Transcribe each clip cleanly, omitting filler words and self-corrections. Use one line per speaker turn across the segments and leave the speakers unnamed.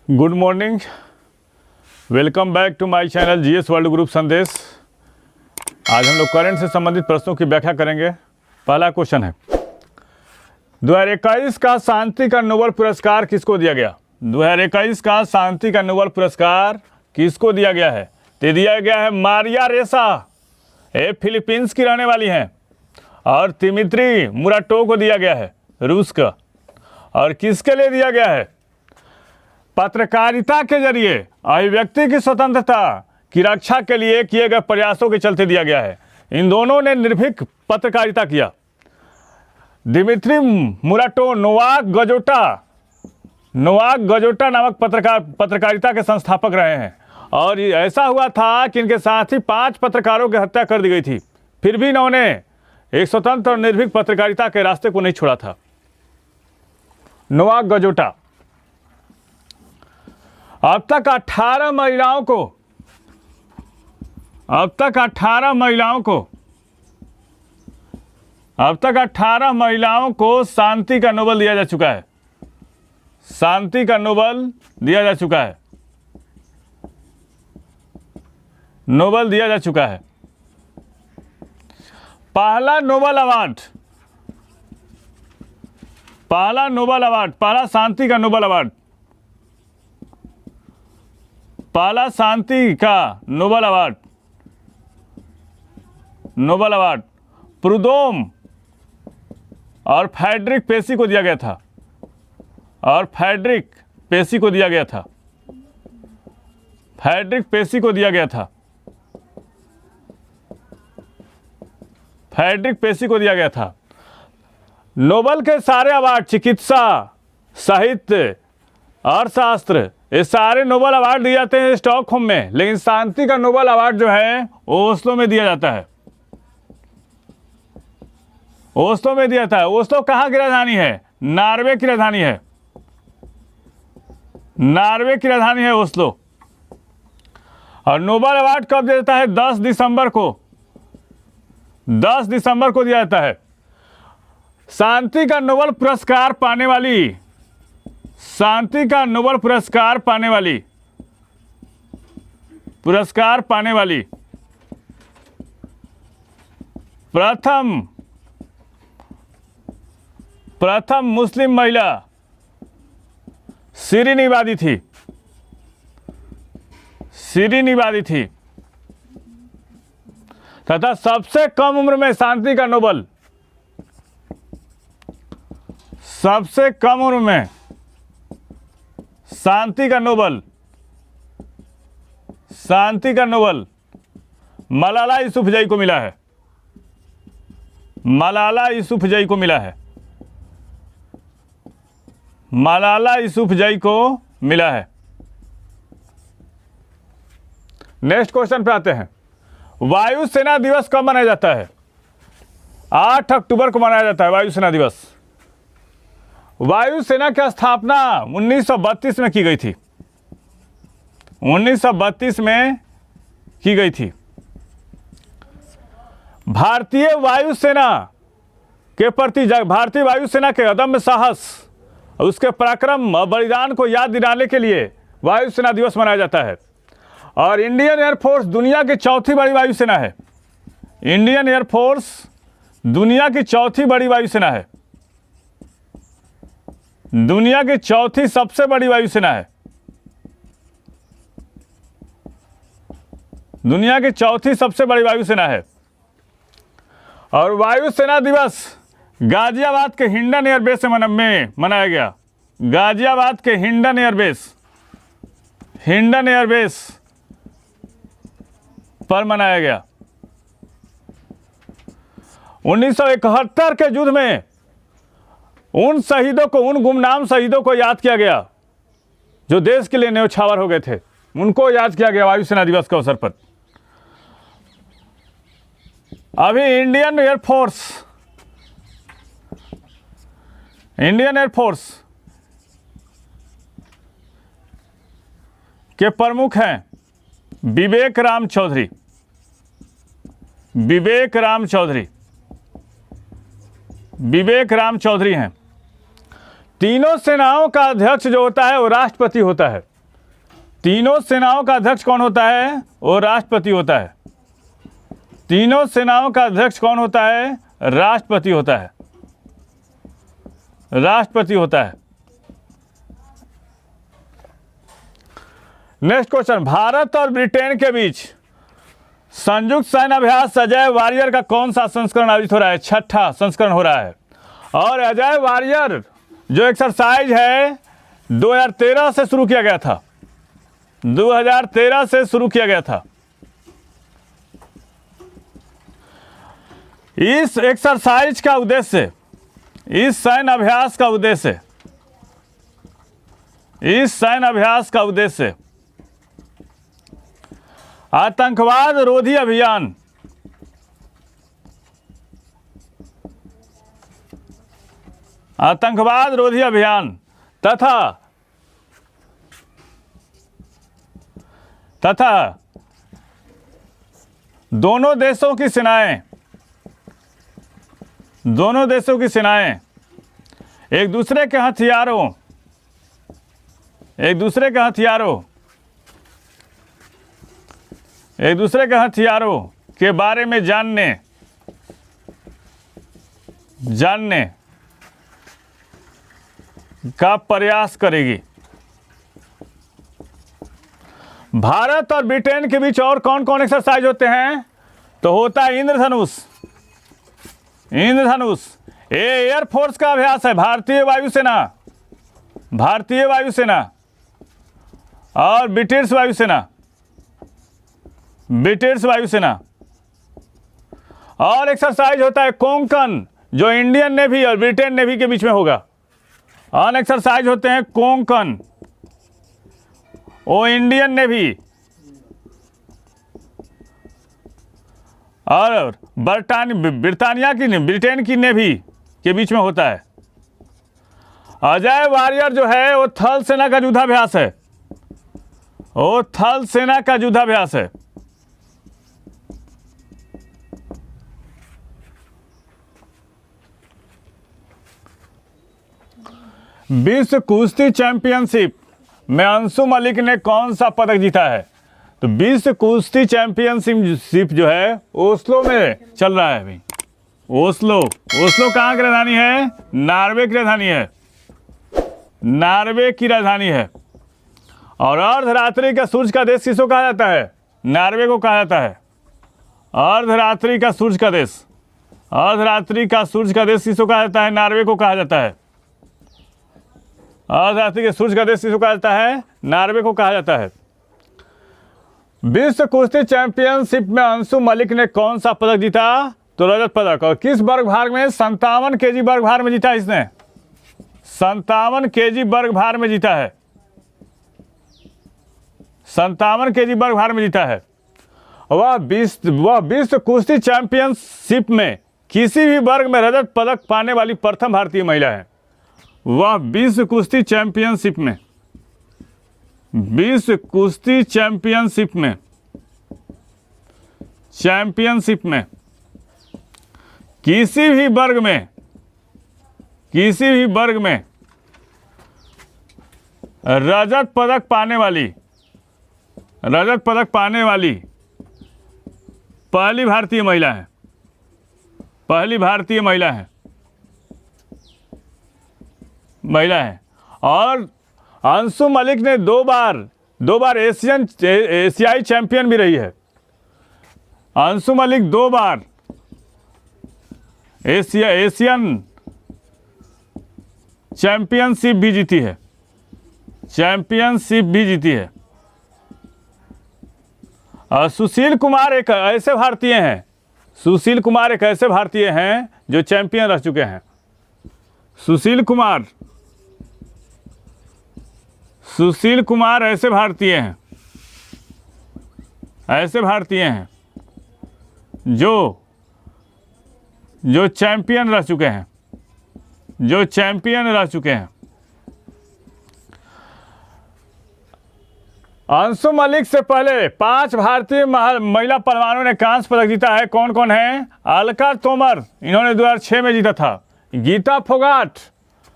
Good morning, welcome back to my channel GS world group Sandesh. आज हम लोग current से संबंधित प्रश्नों की व्याख्या करेंगे। पहला क्वेश्चन है, 2021 का शांति का नोबेल पुरस्कार किसको दिया गया? 2021 का शांति का नोबेल पुरस्कार किसको दिया गया है? तो दिया गया है मारिया रेसा, ये फिलीपींस की रहने वाली हैं, और दिमित्री मुराटोव को दिया गया है, रूस का। और किसके लिए दिया गया है? पत्रकारिता के जरिए अभिव्यक्ति की स्वतंत्रता की रक्षा के लिए किए गए प्रयासों के चलते दिया गया है। इन दोनों ने निर्भीक पत्रकारिता किया। दिमित्री मुराटोव नोवाक गजोटा नामक पत्रकारिता के संस्थापक रहे हैं, और ऐसा हुआ था कि इनके साथ ही 5 पत्रकारों की हत्या कर दी गई थी। फिर भी इन्होंने एक स्वतंत्र और निर्भीक पत्रकारिता के रास्ते को नहीं छोड़ा था। नोवाक गजोटा। अब तक 18 महिलाओं को शांति का नोबेल दिया जा चुका है। शांति का नोबेल दिया जा चुका है। नोबेल दिया जा चुका है। पहला शांति का नोबेल अवार्ड प्रूदोम और फ्रेडरिक पेसी को दिया गया था। फ्रेडरिक पेसी को दिया गया था। नोबेल के सारे अवार्ड, चिकित्सा, साहित्य, अर्थशास्त्र, ये सारे नोबेल अवार्ड दिए जाते हैं स्टॉकहोम में, लेकिन शांति का नोबेल अवार्ड जो है वो ओस्लो में दिया जाता है। ओस्लो कहाँ की राजधानी है? नॉर्वे की राजधानी है ओस्लो। और नोबेल अवार्ड कब दिया जाता है? 10 दिसंबर को दिया जाता है। शांति का नोबेल पुरस्कार पाने वाली प्रथम मुस्लिम महिला शिरीन इबादी थी। तथा सबसे कम उम्र में शांति का नोबेल मलाला यूसुफजई को मिला है। मलाला यूसुफजई को मिला है। नेक्स्ट क्वेश्चन पे आते हैं। वायुसेना दिवस कब मनाया जाता है? 8 अक्टूबर को मनाया जाता है वायुसेना दिवस। वायुसेना की स्थापना 1932 में की गई थी। 1932 में की गई थी। भारतीय वायुसेना के प्रति भारतीय वायुसेना के अदम्य साहस और उसके पराक्रम और बलिदान को याद दिलाने के लिए वायुसेना दिवस मनाया जाता है। और इंडियन एयरफोर्स दुनिया की चौथी बड़ी वायुसेना है। इंडियन एयरफोर्स दुनिया की चौथी बड़ी वायुसेना है। दुनिया की चौथी सबसे बड़ी वायुसेना है। दुनिया की चौथी सबसे बड़ी वायुसेना है। और वायुसेना दिवस गाजियाबाद के हिंडन एयरबेस से मनाया गया। गाजियाबाद के हिंडन एयरबेस पर मनाया गया। 1971 के युद्ध में उन गुमनाम शहीदों को याद किया गया जो देश के लिए न्यौछावर हो गए थे। उनको याद किया गया वायुसेना दिवस के अवसर पर। अभी इंडियन एयरफोर्स के प्रमुख हैं विवेक राम चौधरी हैं। तीनों सेनाओं का अध्यक्ष जो होता है वो राष्ट्रपति होता है। तीनों सेनाओं का अध्यक्ष कौन होता है? वो राष्ट्रपति होता है। तीनों सेनाओं का अध्यक्ष कौन होता है? राष्ट्रपति होता है। राष्ट्रपति होता है। नेक्स्ट क्वेश्चन, भारत और ब्रिटेन के बीच संयुक्त सैन्य अभ्यास अजय वारियर का कौन सा संस्करण आयोजित हो रहा है? 6ठा संस्करण हो रहा है। और अजय वारियर जो एक्सरसाइज है 2013 से शुरू किया गया था। 2013 से शुरू किया गया था। इस एक्सरसाइज का उद्देश्य, इस सैन्य अभ्यास का उद्देश्य, इस सैन्य अभ्यास का उद्देश्य आतंकवाद रोधी अभियान, आतंकवाद रोधी अभियान तथा दोनों देशों की सेनाएं एक दूसरे के हथियारों के बारे में जानने का प्रयास करेगी। भारत और ब्रिटेन के बीच और कौन कौन एक्सरसाइज होते हैं? तो होता है इंद्रधनुष। ये एयरफोर्स का अभ्यास है, भारतीय वायुसेना और ब्रिटिश वायुसेना। और एक्सरसाइज होता है कोंकण, जो इंडियन नेवी और ब्रिटेन नेवी के बीच में होगा। और एक्सरसाइज होते हैं कोंकण, वो इंडियन नेवी और ब्रिटेन की नेवी के बीच में होता है। अजय वारियर जो है वो थल सेना का युद्धाभ्यास है। विश्व कुश्ती चैंपियनशिप में अंशु मलिक ने कौन सा पदक जीता है? तो विश्व कुश्ती चैंपियनशिप जो है ओस्लो में चल रहा है अभी। ओस्लो कहाँ की राजधानी है? नॉर्वे की राजधानी है। और अर्धरात्रि का सूर्य का देश किसको कहा जाता है? नॉर्वे को कहा जाता है। अर्धरात्रि का सूर्य का देश किसको कहा जाता है? नॉर्वे को कहा जाता है। अर्धरात्रि के सूर्य का देश किसको कहा जाता है? नॉर्वे को कहा जाता है। विश्व कुश्ती चैंपियनशिप में अंशु मलिक ने कौन सा पदक जीता? तो रजत पदक। और किस वर्ग भाग में? 57 kg वर्ग भार में जीता इसने। 57 kg वर्ग भार में जीता है। 57 kg वर्ग भार में जीता है। वह विश्व कुश्ती चैंपियनशिप में किसी भी वर्ग में रजत पदक पाने वाली प्रथम भारतीय महिला है। वह विश्व कुश्ती चैंपियनशिप में किसी भी वर्ग में रजत पदक पाने वाली पहली भारतीय महिला है। और अंशु मलिक ने दो बार एशियाई चैंपियन भी रही है। अंशु मलिक 2 बार एशियन चैंपियनशिप भी जीती है। और सुशील कुमार एक ऐसे भारतीय हैं जो चैंपियन रह चुके हैं। सुशील कुमार ऐसे भारतीय हैं जो चैंपियन रह चुके हैं। अंशु मलिक से पहले 5 भारतीय महिला पहलवानों ने कांस्य पदक जीता है। कौन कौन है? अलका तोमर, इन्होंने 2006 में जीता था। गीता फोगाट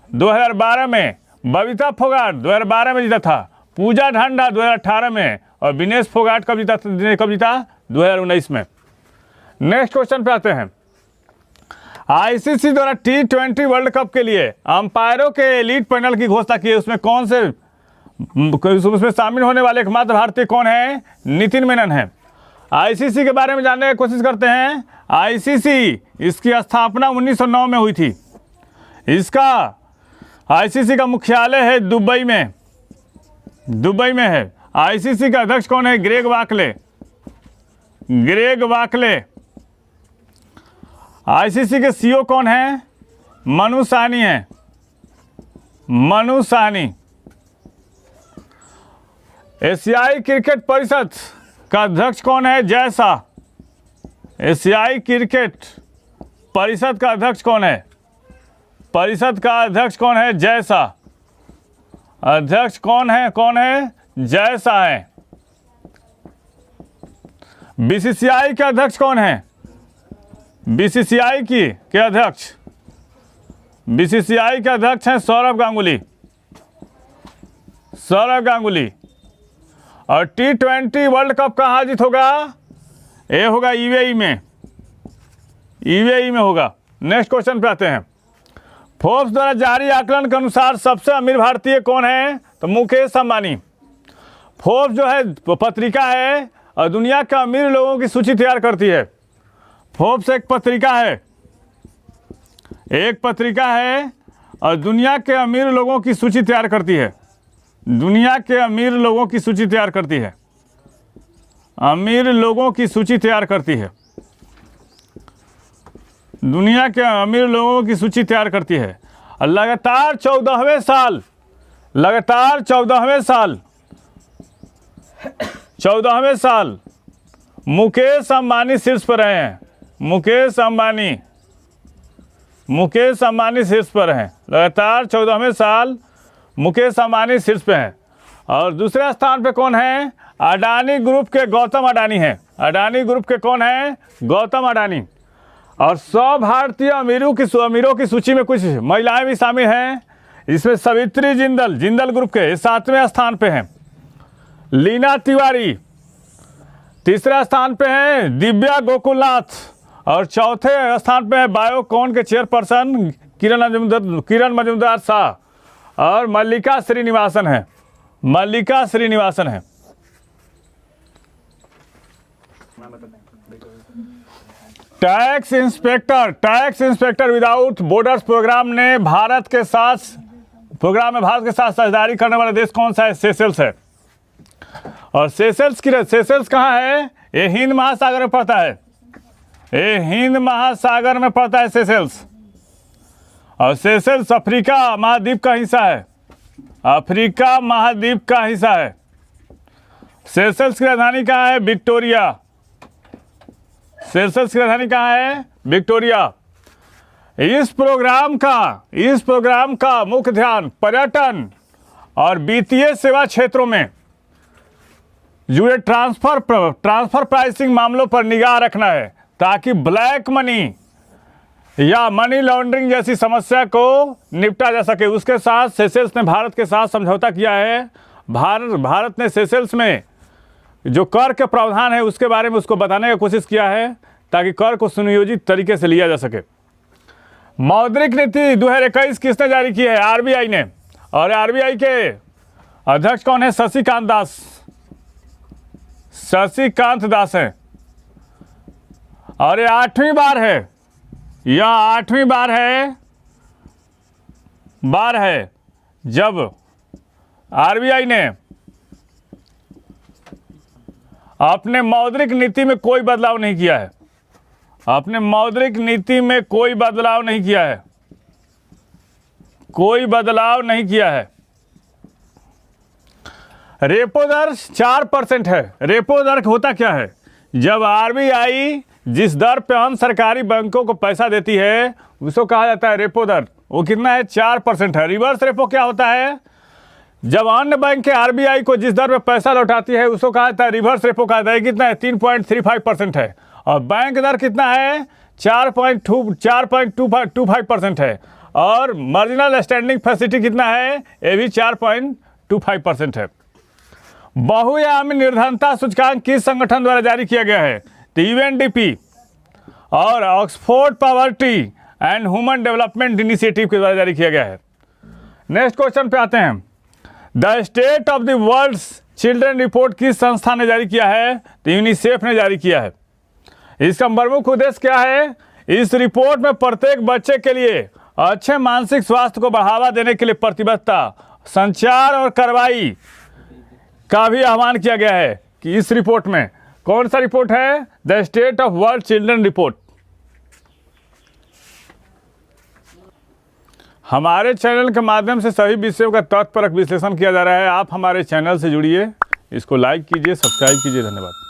2012 में, बबीता फोगाट 2012 में जीता था। पूजा ढांडा 2018 में, और विनेश फोगाट कब जीता 2019 में। नेक्स्ट क्वेश्चन पे आते हैं। आईसीसी द्वारा T20 वर्ल्ड कप के लिए अंपायरों के एलीट पैनल की घोषणा की है, उसमें कौन से, उसमें शामिल होने वाले एकमात्र भारतीय कौन है? नितिन मेनन है। आईसीसी के बारे में जानने की कोशिश करते हैं। आईसीसी, इसकी स्थापना 1909 में हुई थी। इसका आईसीसी का मुख्यालय है दुबई में, दुबई में है। आईसीसी का अध्यक्ष कौन है? Greg Barclay, Greg Barclay. ICC के सीईओ कौन है? मनु साहनी है, मनु साहनी। एशियाई क्रिकेट परिषद का अध्यक्ष कौन है? जय शाह। एशियाई क्रिकेट परिषद का अध्यक्ष कौन है? परिषद का अध्यक्ष कौन है? जय शाह। अध्यक्ष कौन है? कौन है? जय शाह है। बीसीसीआई के अध्यक्ष कौन है? बीसीसीआई के अध्यक्ष, बीसीसीआई के अध्यक्ष हैं सौरव गांगुली, सौरव गांगुली। और T20 वर्ल्ड कप कहाँ आयोजित होगा? ये होगा यूएई में, यूएई में होगा। नेक्स्ट क्वेश्चन पे आते हैं। फोर्ब्स द्वारा जारी आकलन के अनुसार सबसे अमीर भारतीय कौन है? तो मुकेश अंबानी। फोर्ब्स जो है पत्रिका है और दुनिया के अमीर लोगों की सूची तैयार करती है। फोर्ब्स एक पत्रिका है, एक पत्रिका है और दुनिया के अमीर लोगों की सूची तैयार करती है, दुनिया के अमीर लोगों की सूची तैयार करती है, अमीर लोगों की सूची तैयार करती है, दुनिया के अमीर लोगों की सूची तैयार करती है। और लगातार 14वें साल, लगातार 14वें साल, 14वें साल मुकेश अंबानी शीर्ष पर रहे हैं। मुकेश अंबानी, मुकेश अंबानी शीर्ष पर हैं। लगातार 14वें साल मुकेश अंबानी शीर्ष पे हैं। और दूसरे स्थान पे कौन है? अडानी ग्रुप के गौतम अडानी हैं। अडानी ग्रुप के कौन है? गौतम अडानी। और 100 भारतीय अमीरों की सूची में कुछ महिलाएं भी शामिल हैं। इसमें सवित्री जिंदल, जिंदल ग्रुप के 7वें स्थान पे हैं। लीना तिवारी तीसरे स्थान पे हैं। दिव्या गोकुलनाथ और चौथे स्थान पे है बायोकॉन के चेयरपर्सन किरण मजूमदार शाह और मल्लिका श्रीनिवासन है, मल्लिका श्रीनिवासन है। Tax inspector without borders programme ने भारत के साथ साझेदारी करने वाला देश कौन सा है? सेशेल्स है। और सेशेल्स कहाँ है? ये हिंद महासागर में पड़ता है, ये हिंद महासागर में पड़ता है सेशेल्स। और सेशेल्स अफ्रीका महाद्वीप का हिस्सा है, अफ्रीका महाद्वीप का हिस्सा है। सेशेल्स की राजधानी कहाँ है? विक्टोरिया। सेशेल्स की राजधानी कहाँ है? विक्टोरिया। इस प्रोग्राम का मुख्य ध्यान पर्यटन और वित्तीय सेवा क्षेत्रों में जुड़े ट्रांसफर प्राइसिंग मामलों पर निगाह रखना है, ताकि ब्लैक मनी या मनी लॉन्ड्रिंग जैसी समस्या को निपटा जा सके। उसके साथ सेशेल्स ने भारत के साथ समझौता किया है। भारत ने सेशेल्स में जो कर के प्रावधान है उसके बारे में उसको बताने की कोशिश किया है, ताकि कर को सुनियोजित तरीके से लिया जा सके। मौद्रिक नीति 2021 किसने जारी की है? आरबीआई ने। और आरबीआई के अध्यक्ष कौन है? शशिकांत दास, शशिकांत दास है। और ये 8वीं बार है, यह 8वीं बार है जब आरबीआई ने अपने मौद्रिक नीति में कोई बदलाव नहीं किया है, अपने मौद्रिक नीति में कोई बदलाव नहीं किया है, कोई बदलाव नहीं किया है। रेपो दर 4% है। रेपो दर होता क्या है? जब आरबीआई जिस दर पे हम सरकारी बैंकों को पैसा देती है उसको कहा जाता है रेपो दर। वो कितना है? 4% है। रिवर्स रेपो क्या होता है? जब अन्य बैंक के आरबीआई को जिस दर पे पैसा लौटाती है उसको कहा जाता है रिवर्स रेपो कहा जाता है। कितना है? 3.35% है। और बैंक दर कितना है? 4.25% है। और मार्जिनल स्टैंडिंग फैसिलिटी कितना है? ये भी 4.25% है। बहुआयामी निर्धनता सूचकांक किस संगठन द्वारा जारी किया गया है? तो यूएनडीपी और Oxford poverty and human development initiative के द्वारा जारी किया गया है। नेक्स्ट क्वेश्चन पे आते हैं। The state of the world's children report किस संस्था ने जारी किया है? तो यूनिसेफ ने जारी किया है। इसका प्रमुख उद्देश्य क्या है? इस रिपोर्ट में प्रत्येक बच्चे के लिए अच्छे मानसिक स्वास्थ्य को बढ़ावा देने के लिए प्रतिबद्धता, संचार और कार्रवाई का भी आह्वान किया गया है। कि इस रिपोर्ट में कौन सा रिपोर्ट है? The state of world children report. हमारे चैनल के माध्यम से सभी विषयों का तथ्यपरक विश्लेषण किया जा रहा है। आप हमारे चैनल से जुड़िए, इसको लाइक कीजिए, सब्सक्राइब कीजिए। धन्यवाद।